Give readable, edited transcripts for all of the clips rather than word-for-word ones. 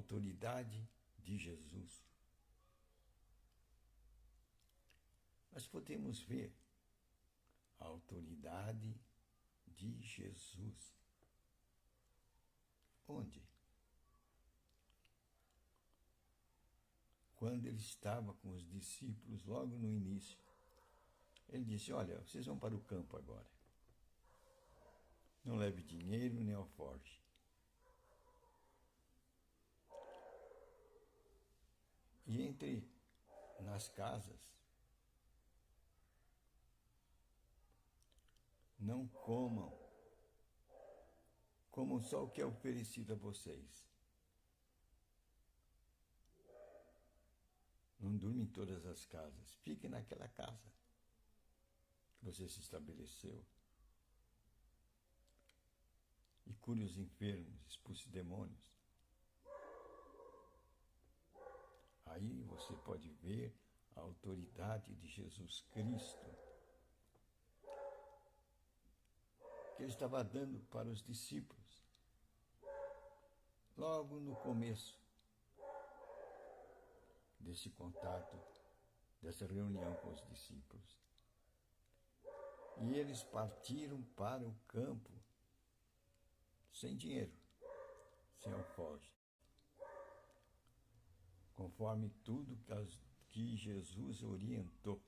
autoridade de Jesus. Nós podemos ver a autoridade de Jesus. Onde? Quando ele estava com os discípulos, logo no início, ele disse: olha, vocês vão para o campo agora. Não leve dinheiro nem alforje. E entre nas casas, não comam só o que é oferecido a vocês. Não durmem em todas as casas. Fiquem naquela casa que você se estabeleceu. E cure os enfermos, expulse demônios. Aí você pode ver a autoridade de Jesus Cristo que ele estava dando para os discípulos. Logo no começo desse contato, dessa reunião com os discípulos. E eles partiram para o campo sem dinheiro, sem alforje, conforme tudo que Jesus orientou.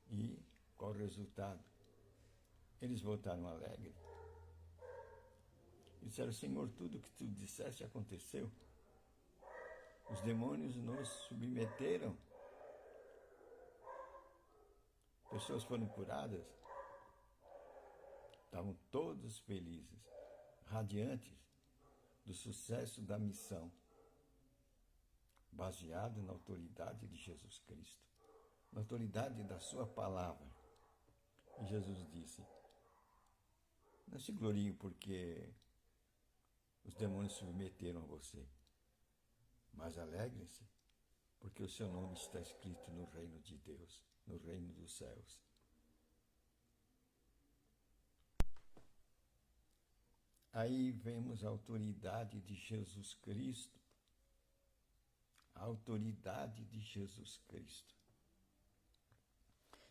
E qual o resultado? Eles voltaram alegres. E disseram: Senhor, tudo que tu disseste aconteceu. Os demônios nos submeteram. Pessoas foram curadas. Estavam todos felizes, radiantes do sucesso da missão, baseado na autoridade de Jesus Cristo, na autoridade da sua palavra. E Jesus disse: não se gloriem porque os demônios submeteram a você, mas alegrem-se porque o seu nome está escrito no reino de Deus, no reino dos céus. Aí vemos a autoridade de Jesus Cristo. A autoridade de Jesus Cristo.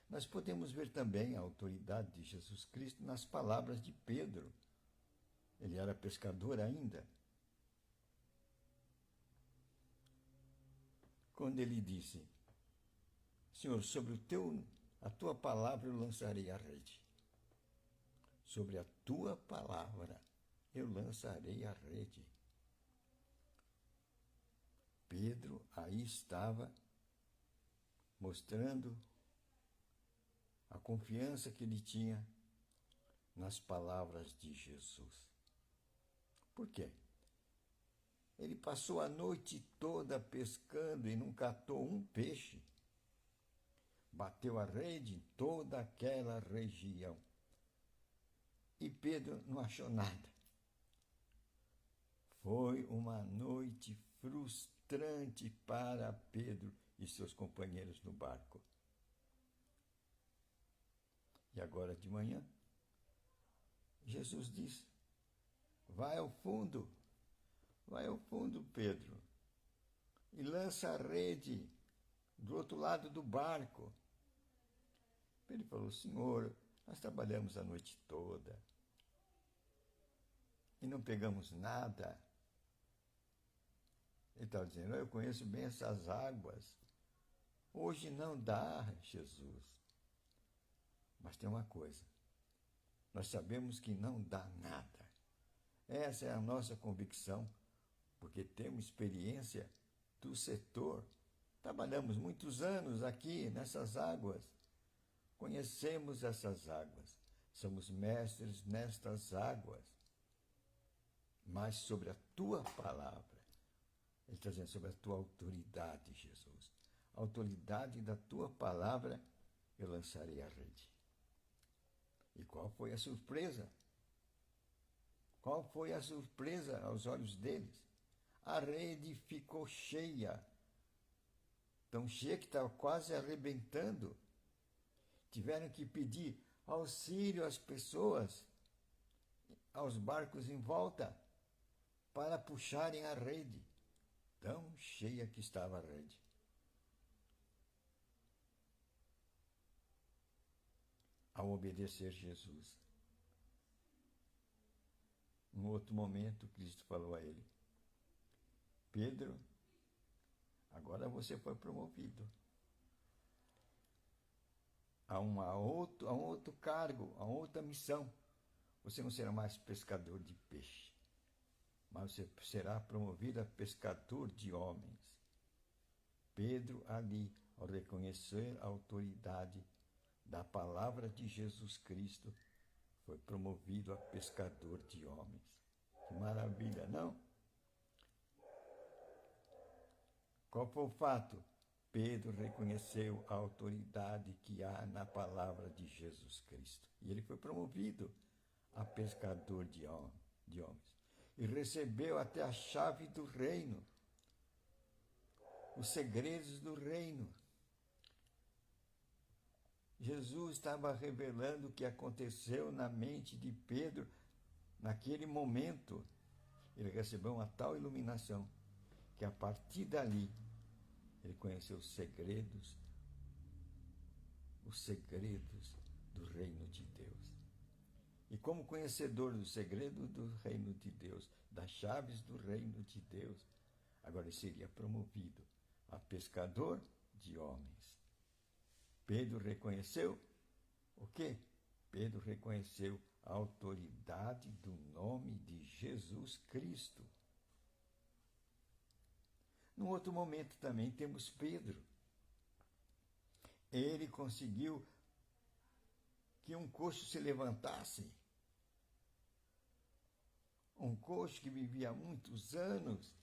Nós podemos ver também a autoridade de Jesus Cristo nas palavras de Pedro. Ele era pescador ainda. Quando ele disse: Senhor, sobre a tua palavra eu lançarei a rede. Sobre a tua palavra eu lançarei a rede. Pedro aí estava mostrando a confiança que ele tinha nas palavras de Jesus. Por quê? Ele passou a noite toda pescando e não catou um peixe. Bateu a rede em toda aquela região. E Pedro não achou nada. Foi uma noite frustrante para Pedro e seus companheiros no barco. E agora de manhã, Jesus diz: vai ao fundo, Pedro, e lança a rede do outro lado do barco. Ele falou: Senhor, nós trabalhamos a noite toda e não pegamos nada. Ele estava dizendo: eu conheço bem essas águas. Hoje não dá, Jesus. Mas tem uma coisa. Nós sabemos que não dá nada. Essa é a nossa convicção, porque temos experiência do setor. Trabalhamos muitos anos aqui nessas águas. Conhecemos essas águas. Somos mestres nestas águas. Mas sobre a tua palavra, ele está dizendo, sobre a tua autoridade, Jesus. A autoridade da tua palavra, eu lançarei a rede. E qual foi a surpresa? Qual foi a surpresa aos olhos deles? A rede ficou cheia. Tão cheia que estava quase arrebentando. Tiveram que pedir auxílio às pessoas. aos barcos em volta para puxarem a rede. Tão cheia que estava a rede. Ao obedecer Jesus. Num outro momento, Cristo falou a ele: Pedro, agora você foi promovido a um outro cargo, a outra missão. Você não será mais pescador de peixe, mas você será promovido a pescador de homens. Pedro, ali, ao reconhecer a autoridade da palavra de Jesus Cristo, foi promovido a pescador de homens. Que maravilha, não? Qual foi o fato? Pedro reconheceu a autoridade que há na palavra de Jesus Cristo. E ele foi promovido a pescador de homens. E recebeu até a chave do reino, os segredos do reino. Jesus estava revelando o que aconteceu na mente de Pedro naquele momento. Ele recebeu uma tal iluminação que a partir dali ele conheceu os segredos do reino de Deus. E como conhecedor do segredo do reino de Deus, das chaves do reino de Deus, agora ele seria promovido a pescador de homens. Pedro reconheceu o quê? Pedro reconheceu a autoridade do nome de Jesus Cristo. Num outro momento também temos Pedro. Ele conseguiu que um coxo se levantasse. Um coxo que vivia há muitos anos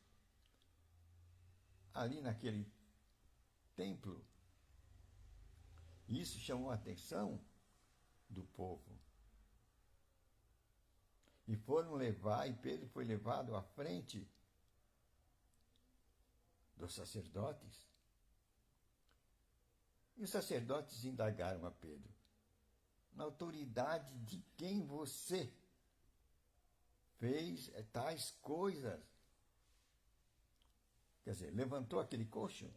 ali naquele templo. Isso chamou a atenção do povo. E foram levar, e Pedro foi levado à frente dos sacerdotes. E os sacerdotes indagaram a Pedro: na autoridade de quem você fez tais coisas? Quer dizer, levantou aquele coxo?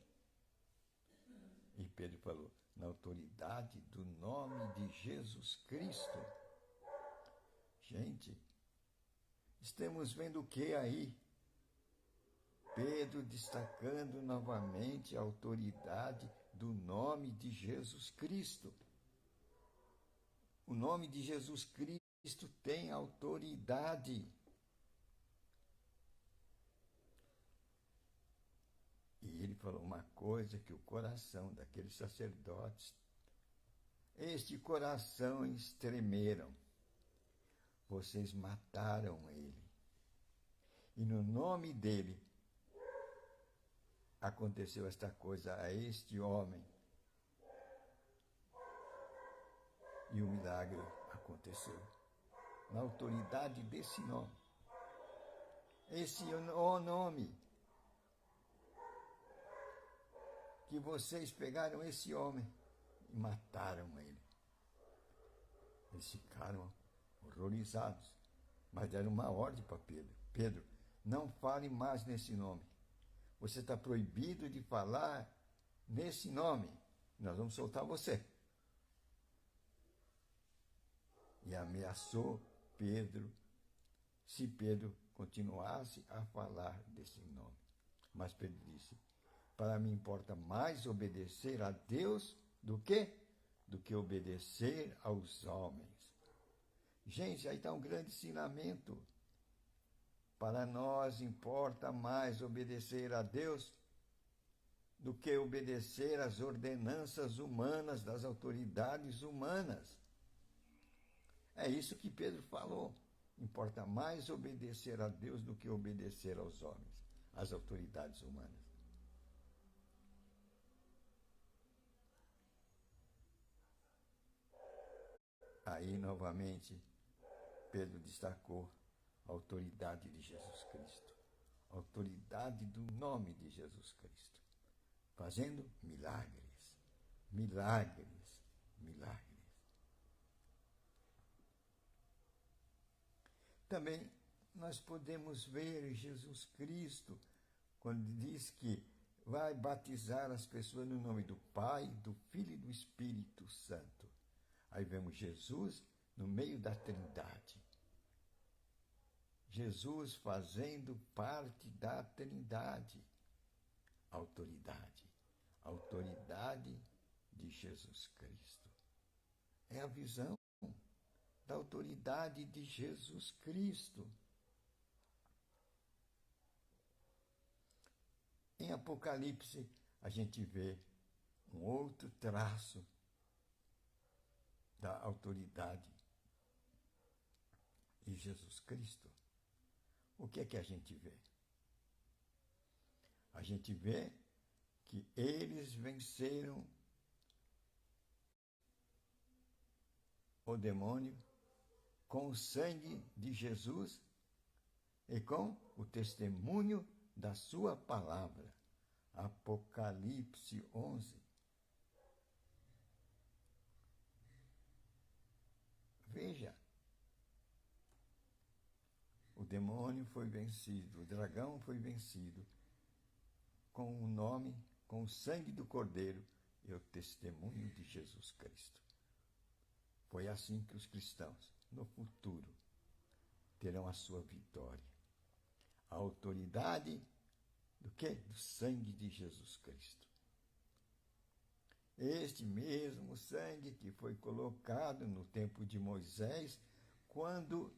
E Pedro falou: na autoridade do nome de Jesus Cristo. Gente, estamos vendo o que aí? Pedro destacando novamente a autoridade do nome de Jesus Cristo. O nome de Jesus Cristo tem autoridade. E ele falou uma coisa que o coração daqueles sacerdotes, este coração estremeram. Vocês mataram ele. E no nome dele aconteceu esta coisa a este homem. E o milagre aconteceu. Na autoridade desse nome. Esse é o nome. Que vocês pegaram esse homem e mataram ele. Eles ficaram horrorizados, mas deram uma ordem para Pedro: Pedro, não fale mais nesse nome. Você está proibido de falar nesse nome. Nós vamos soltar você. E ameaçou Pedro, se Pedro continuasse a falar desse nome. Mas Pedro disse: para mim importa mais obedecer a Deus do que obedecer aos homens. Gente, aí está um grande ensinamento. Para nós importa mais obedecer a Deus do que obedecer às ordenanças humanas das autoridades humanas. É isso que Pedro falou. Importa mais obedecer a Deus do que obedecer aos homens, às autoridades humanas. Aí, novamente, Pedro destacou a autoridade de Jesus Cristo, a autoridade do nome de Jesus Cristo, fazendo milagres, milagres, milagres. Também nós podemos ver Jesus Cristo quando diz que vai batizar as pessoas no nome do Pai, do Filho e do Espírito Santo. Aí vemos Jesus no meio da Trindade. Jesus fazendo parte da Trindade. Autoridade. Autoridade de Jesus Cristo. É a visão da autoridade de Jesus Cristo. Em Apocalipse, a gente vê um outro traço da autoridade de Jesus Cristo. O que é que a gente vê? A gente vê que eles venceram o demônio com o sangue de Jesus e com o testemunho da sua palavra. Apocalipse 11. Veja, o demônio foi vencido, o dragão foi vencido com o nome, com o sangue do Cordeiro e o testemunho de Jesus Cristo. Foi assim que os cristãos, no futuro, terão a sua vitória. A autoridade do quê? Do sangue de Jesus Cristo. Este mesmo sangue que foi colocado no tempo de Moisés, quando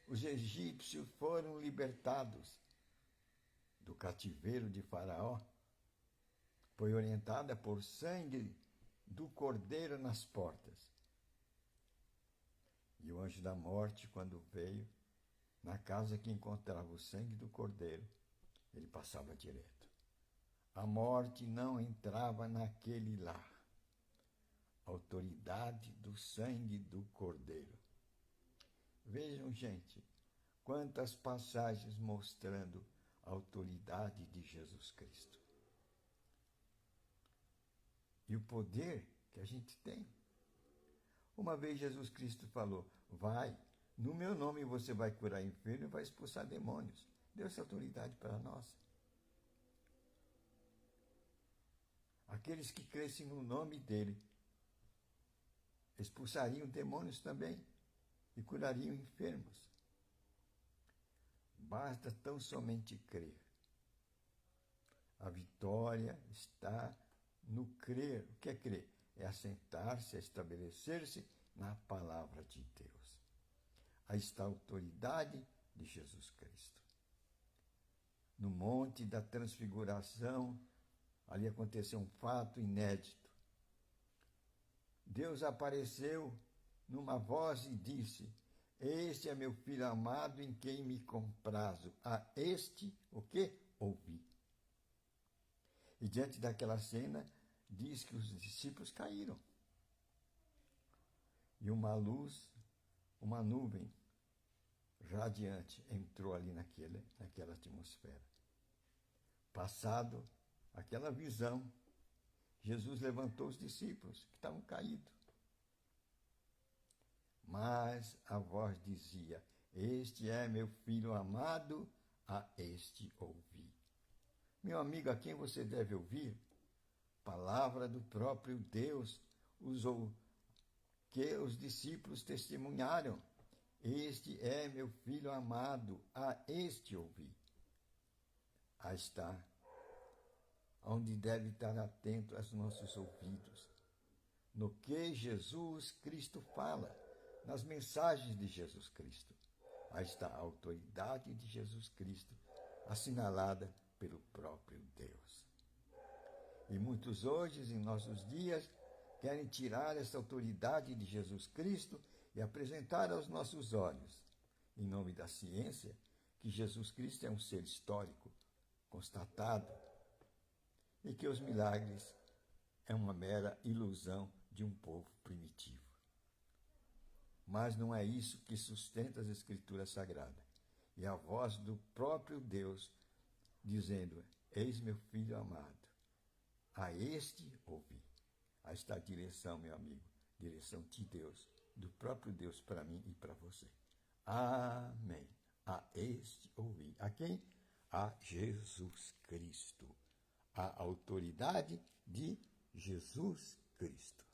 os egípcios foram libertados do cativeiro de Faraó, foi orientada por sangue do Cordeiro nas portas. E o anjo da morte, quando veio, na casa que encontrava o sangue do Cordeiro, ele passava direto. A morte não entrava naquele lar. Autoridade do sangue do Cordeiro. Vejam, gente, quantas passagens mostrando a autoridade de Jesus Cristo. E o poder que a gente tem. Uma vez Jesus Cristo falou, vai, no meu nome você vai curar enfermo e vai expulsar demônios. Deu essa autoridade para nós. Aqueles que crescem no nome dele expulsariam demônios também e curariam enfermos. Basta tão somente crer. A vitória está no crer. O que é crer? É assentar-se, é estabelecer-se na palavra de Deus. Aí está a autoridade de Jesus Cristo. No Monte da Transfiguração, ali aconteceu um fato inédito. Deus apareceu numa voz e disse, este é meu filho amado em quem me comprazo. A este, o quê? Ouvi. E diante daquela cena, diz que os discípulos caíram. E uma luz, uma nuvem radiante entrou ali naquela atmosfera. Passado aquela visão, Jesus levantou os discípulos que estavam caídos. Mas a voz dizia, este é meu filho amado, a este ouvi. Meu amigo, a quem você deve ouvir? Palavra do próprio Deus, que os discípulos testemunharam. Este é meu filho amado, a este ouvi. Aí está, onde deve estar atento aos nossos ouvidos, no que Jesus Cristo fala, nas mensagens de Jesus Cristo. Aí está a autoridade de Jesus Cristo, assinalada pelo próprio Deus. E muitos hoje, em nossos dias, querem tirar essa autoridade de Jesus Cristo e apresentar aos nossos olhos, em nome da ciência, que Jesus Cristo é um ser histórico, constatado, e que os milagres é uma mera ilusão de um povo primitivo. Mas não é isso que sustenta as Escrituras Sagradas. E a voz do próprio Deus dizendo, eis meu filho amado, a este ouvi. Aí está a direção, meu amigo, direção de Deus, do próprio Deus para mim e para você. Amém. A este ouvi. A quem? A Jesus Cristo. A autoridade de Jesus Cristo.